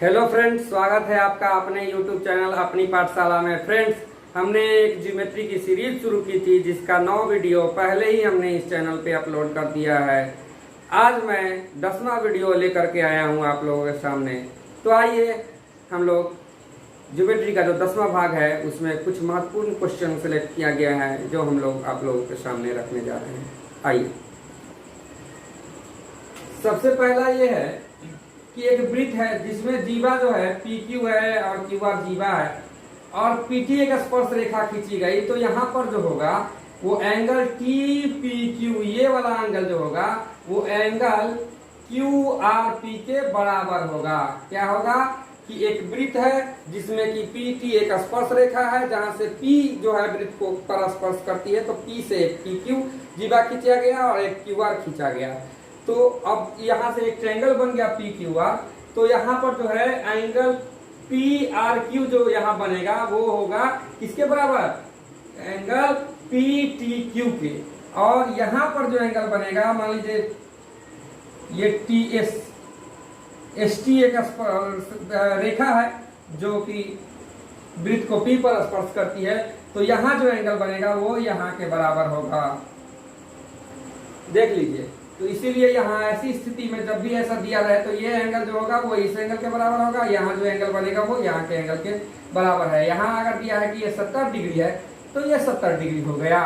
Hello friends, स्वागत है आपका अपने यूट्यूब चैनल अपनी पाठशाला में। फ्रेंड्स, हमने एक ज्योमेट्री की सीरीज शुरू की थी जिसका 9 वीडियो पहले ही हमने इस चैनल पे अपलोड कर दिया है। आज मैं 10वां वीडियो लेकर के आया हूँ आप लोगों के सामने। तो आइए हम लोग ज्योमेट्री का जो 10वां भाग है उसमें कुछ महत्वपूर्ण क्वेश्चन सेलेक्ट किया गया है जो हम लोग आप लोगों के सामने रखने जा रहे हैं। आइए, सबसे पहला ये है कि एक वृत्त है जिसमें जीवा जो है पी क्यू है और क्यू आर जीवा है और पीटी एक स्पर्श रेखा खींची गई। तो यहाँ पर जो होगा वो एंगल टी पी क्यू, ये वाला एंगल जो होगा वो एंगल क्यू आर पी के बराबर होगा। क्या होगा कि एक वृत्त है जिसमें कि पी टी एक स्पर्श रेखा है, जहां से पी जो है वृत्त को पर स्पर्श करती है, तो पी से एक पी क्यू जीवा खींचा गया और एक क्यू आर खींचा गया। तो अब यहाँ से एक ट्रायंगल बन गया पी क्यू आर। तो यहाँ पर जो है एंगल पी आर क्यू जो यहाँ बनेगा वो होगा किसके बराबर? एंगल पी टी क्यू के। और यहाँ पर जो एंगल बनेगा, मान लीजिए ये टी एस टी एक रेखा है जो कि वृत्त को पी पर स्पर्श करती है। तो यहाँ जो एंगल बनेगा वो यहाँ के बराबर होगा। देख लीजिए, तो इसीलिए यहाँ ऐसी स्थिति में जब भी ऐसा दिया रहे तो ये एंगल जो होगा वो इस एंगल के बराबर होगा, यहाँ जो एंगल बनेगा वो यहाँ के एंगल के बराबर है। यहाँ अगर दिया है कि ये 70 डिग्री है तो ये 70 डिग्री हो गया,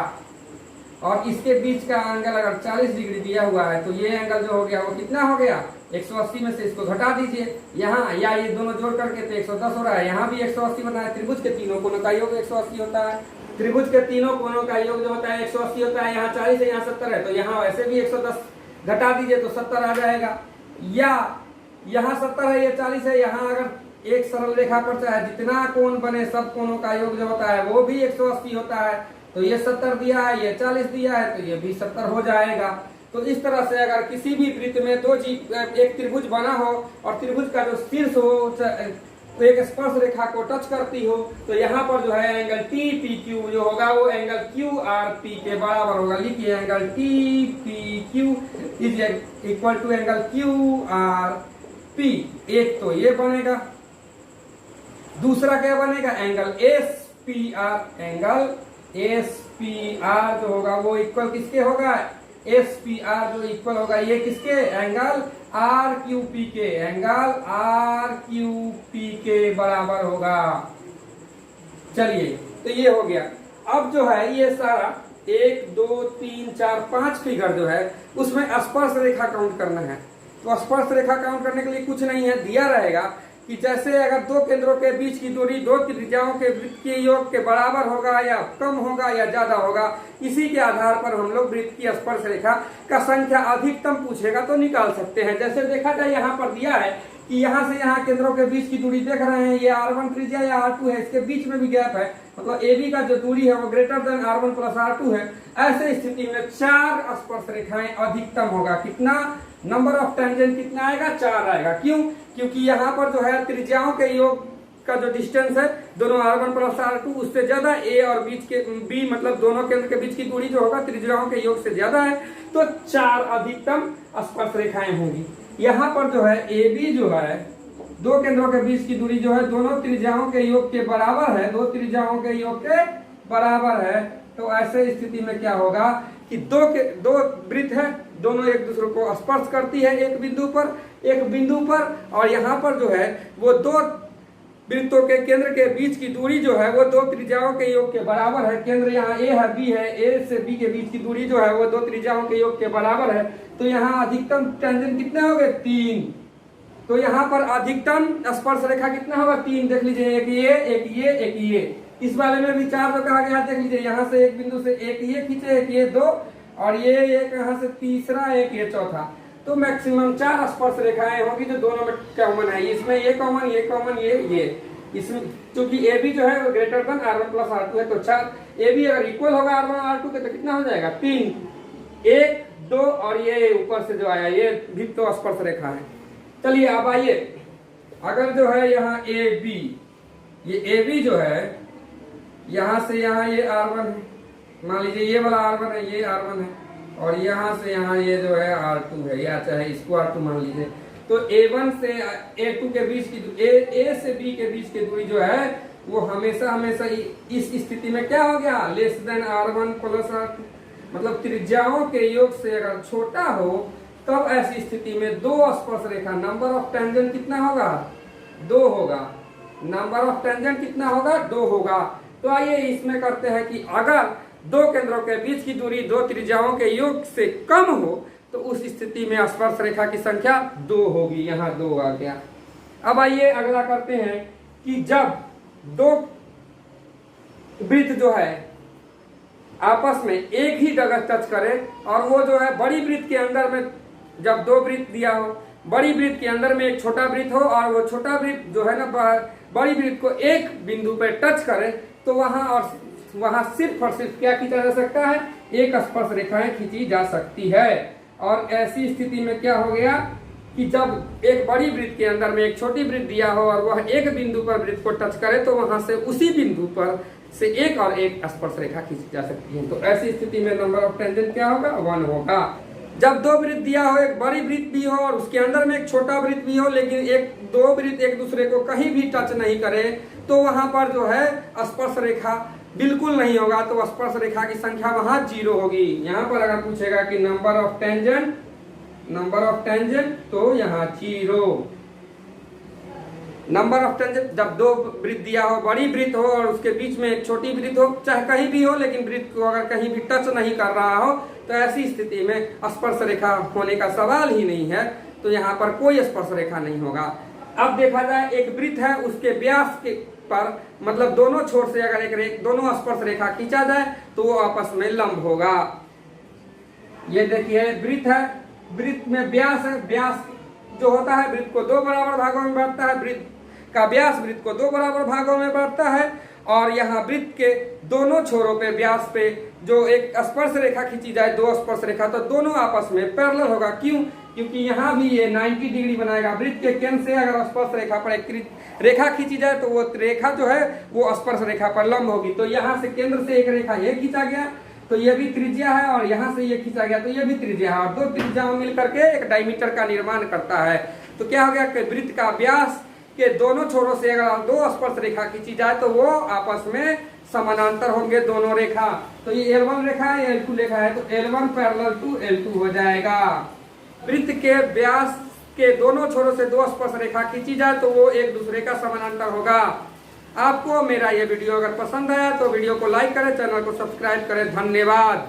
और इसके बीच का एंगल अगर 40 डिग्री दिया हुआ है तो ये एंगल जो हो गया वो कितना हो गया? 180 में से इसको घटा दीजिए यहाँ, या ये दोनों जोड़ करके तो 110 हो रहा है। यहाँ भी 180 बना है। त्रिभुज के तीनों कोनों का योग 180 होता है। त्रिभुज के तीनों कोनों का योग जो होता है 180 होता है। यहाँ 40 है, यहाँ 70 है, तो यहाँ वैसे भी 110 घटा दीजिए तो 70 आ जाएगा। या यहाँ 70 है, ये 40 है, यहाँ अगर एक सरल रेखा पर चाहे जितना कोण बने सब कोणों का योग जो होता है वो भी 180 होता है। तो ये 70 दिया है, ये 40 दिया है, तो ये भी 70 हो जाएगा। तो इस तरह से अगर किसी भी वृत्त में एक त्रिभुज बना हो और त्रिभुज का जो शीर्ष हो तो एक स्पर्श रेखा को टच करती हो, तो यहाँ पर जो है एंगल टी पी क्यू जो होगा वो एंगल क्यू आर पी के बराबर होगा। लिखिए angle T P Q is equal to angle Q R P. एक तो ये बनेगा, दूसरा क्या बनेगा? Angle S P R. Angle S P R जो होगा वो इक्वल किसके होगा? एस पी आर जो इक्वल होगा ये किसके? एंगल आर क्यू पी के। एंगल आर क्यू पी के बराबर होगा। चलिए, तो ये हो गया। अब जो है ये सारा 1 2 3 4 5 फिगर जो है उसमें स्पर्श रेखा काउंट करना है। तो स्पर्श रेखा काउंट करने के लिए कुछ नहीं है, दिया रहेगा कि जैसे अगर दो केंद्रों के बीच की दूरी दो त्रिज्याओं के वृत्त के योग के बराबर होगा या कम होगा या ज्यादा होगा, इसी के आधार पर हम लोग वृत्त की स्पर्श रेखा का संख्या अधिकतम पूछेगा तो निकाल सकते हैं। जैसे देखा जाए यहाँ पर दिया है कि यहाँ से यहाँ केंद्रों के बीच की दूरी देख रहे हैं, ये R1 त्रिज्या या R2 है, इसके बीच में भी गैप है, मतलब AB का जो दूरी है वो greater than R1 plus R2 है। ऐसे स्थिति में 4 स्पर्श रेखाएं अधिकतम होगा। कितना? नंबर ऑफ टेंजेंट कितना आएगा? 4 आएगा। क्यों? क्योंकि यहाँ पर जो है त्रिज्याओं के योग का जो डिस्टेंस है दोनों R1 प्लस R2 उससे ज्यादा, A और बीच के B मतलब दोनों केंद्र के बीच की दूरी जो होगा त्रिज्याओं के योग से ज्यादा है, तो 4 अधिकतम स्पर्श रेखाएं होंगी। यहाँ पर जो है AB जो है दो केंद्रों के बीच की दूरी जो है दोनों त्रिज्याओं के योग के बराबर है, दो त्रिज्याओं के योग के बराबर है। तो ऐसे स्थिति में क्या होगा कि दो वृत्त है, दोनों एक दूसरे को स्पर्श करती है एक बिंदु पर, और यहाँ पर जो है वो दो वृत्तों के केंद्र के बीच की दूरी जो है वो दो त्रिज्याओं के योग के बराबर है। केंद्र यहाँ A है, B है, A से B के बीच की दूरी जो है वो दो त्रिज्याओं के योग के बराबर है। तो यहाँ अधिकतम टेंजेंट कितने हो गए? 3। तो यहाँ पर अधिकतम स्पर्श रेखा कितना होगा? 3। देख लीजिए, एक ये। इस वाले में भी 4 जो कहा गया, देख लीजिए यहाँ से एक बिंदु से एक ये खींचे, एक ये 2, और ये एक यहाँ से तीसरा, एक ये चौथा। तो मैक्सिमम 4 स्पर्श रेखाएं होगी जो दोनों में कॉमन है। इसमें ये कॉमन, ये इसमें चूंकि ए बी जो है greater than R1 plus R2 है, तो 4 ए बी अगर इक्वल होगा R1 R2 के तो कितना हो जाएगा? 3, 1 2, और ये ऊपर से जो आया ये भी तो स्पर्श रेखा है। चलिए अब आइए, अगर जो है यहाँ ए बी, ये ए बी जो है यहाँ से यहाँ ये R1 है, मान लीजिए ये वाला R1 है, ये R1 है, और यहाँ से यहाँ ये जो है R2 है, या चाहे इसको R2 मान लीजिए। तो A1 से A2 के बीच की A से B के बीच की दूरी जो है वो हमेशा हमेशा इस स्थिति में क्या हो गया, less than R1 plus R, मतलब त्रिज्याओं के योग से अगर छोटा हो तब ऐसी स्थिति में दो स्पर्श रेखा, नंबर ऑफ टेंजेंट कितना होगा, 2 होगा। नंबर ऑफ टेंजेंट कितना होगा, 2 होगा। तो आइए इसमें करते हैं कि अगर दो केंद्रों के बीच की दूरी दो त्रिज्याओं के योग से कम हो तो उस स्थिति में स्पर्श रेखा की संख्या 2 होगी। यहाँ 2 आ गया। अब आइए अगला करते हैं कि जब दो वृत्त जो है आपस में एक ही जगह टच करे और वो जो है बड़ी वृत्त के अंदर में, जब दो वृत्त दिया हो, बड़ी वृत्त के अंदर में एक छोटा वृत्त हो और वो छोटा वृत्त जो है ना बड़ी वृत्त को एक बिंदु पर टच करे तो वहां सिर्फ और सिर्फ क्या खींचा जा सकता है, एक स्पर्श रेखाएं खींची जा सकती है। और ऐसी स्थिति में क्या हो गया कि जब एक बड़ी वृत्त के अंदर में एक छोटी वृत्त दिया हो और वह एक बिंदु पर वृत्त को टच करे तो वहां से उसी बिंदु पर से एक और एक स्पर्श रेखा खींची जा सकती है। तो ऐसी स्थिति में नंबर ऑफ टेंजेंट क्या होगा, 1 होगा। जब दो वृत्त दिया हो, एक बड़ी वृत्त भी हो और उसके अंदर में एक छोटा वृत्त भी हो, लेकिन दो वृत्त एक दूसरे को कहीं भी टच नहीं करे तो वहां पर जो है स्पर्श रेखा बिल्कुल नहीं होगा। तो स्पर्श रेखा की संख्या वहां 0 होगी। यहाँ पर अगर पूछेगा कि नंबर ऑफ टेंजेंट तो यहाँ 0। नंबर ऑफ टेंजेंट जब दो वृत्त दिया हो, बड़ी वृत्त हो और उसके बीच में एक छोटी वृत्त हो, चाहे कहीं भी हो, लेकिन वृत्त को अगर कहीं भी टच नहीं कर रहा हो तो ऐसी स्थिति में स्पर्श रेखा होने का सवाल ही नहीं है। तो यहाँ पर कोई स्पर्श रेखा नहीं होगा। अब देखा जाए एक वृत्त है, उसके व्यास के पर मतलब दोनों छोर से अगर दोनों स्पर्श रेखा खींचा जाए तो वो आपस में लंब होगा। ये देखिए वृत्त है, वृत्त में व्यास है, व्यास जो होता है वृत्त को 2 बराबर भागों में बांटता है, वृत्त का व्यास वृत्त को 2 बराबर भागों में बांटता है और यहाँ वृत्त के दोनों छोरों पे व्यास पे जो एक स्पर्श रेखा खींची जाए, 2 स्पर्श रेखा, तो दोनों आपस में पैरेलल होगा। क्यों? क्योंकि यहाँ भी ये 90 डिग्री बनाएगा। वृत्त के केंद्र से अगर स्पर्श रेखा पर एक रेखा खींची जाए तो वो रेखा जो है वो स्पर्श रेखा पर लंब होगी। तो यहाँ से केंद्र से एक रेखा ये खींचा गया तो ये भी त्रिज्या है और यहाँ से ये खींचा गया तो ये भी त्रिज्या है और दो त्रिज्याओं मिलकर के एक डायमीटर का निर्माण करता है। तो क्या हो गया कि वृत्त का व्यास के दोनों छोरों से अगर 2 स्पर्श रेखा खींची जाए तो वो आपस में समानांतर होंगे दोनों रेखा। तो ये L1 रेखा है, L2 रेखा है, तो L1 पैरेलल टू L2 हो जाएगा। वृत्त के व्यास के दोनों छोरों से 2 स्पर्श रेखा खींची जाए तो वो एक दूसरे का समानांतर होगा। आपको मेरा ये वीडियो अगर पसंद आया तो वीडियो को लाइक करें, चैनल को सब्सक्राइब करें। धन्यवाद।